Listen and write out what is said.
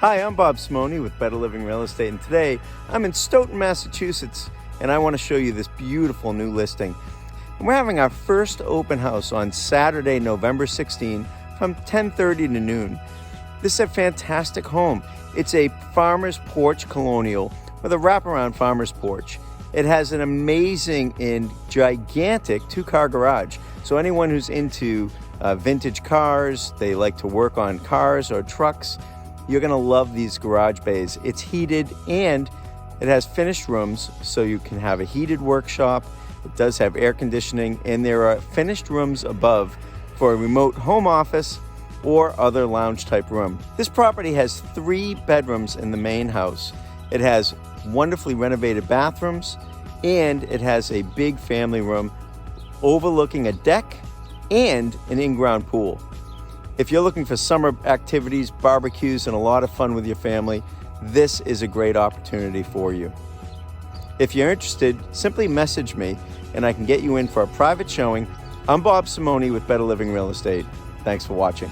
Hi, I'm Bob Simone with Better Living Real Estate, and today I'm in Stoughton, Massachusetts, and I want to show you this beautiful new listing. And we're having our first open house on Saturday, November 16 from 10:30 to noon. This is a fantastic home. It's a farmer's porch colonial with a wraparound farmer's porch. It has an amazing and gigantic two-car garage. So anyone who's into vintage cars, they like to work on cars or trucks, you're gonna love these garage bays. It's heated and it has finished rooms, so you can have a heated workshop. It does have air conditioning, and there are finished rooms above for a remote home office or other lounge type room. This property has 3 bedrooms in the main house. It has wonderfully renovated bathrooms, and it has a big family room overlooking a deck and an in-ground pool. If you're looking for summer activities, barbecues, and a lot of fun with your family, this is a great opportunity for you. If you're interested, simply message me and I can get you in for a private showing. I'm Bob Simone with Better Living Real Estate. Thanks for watching.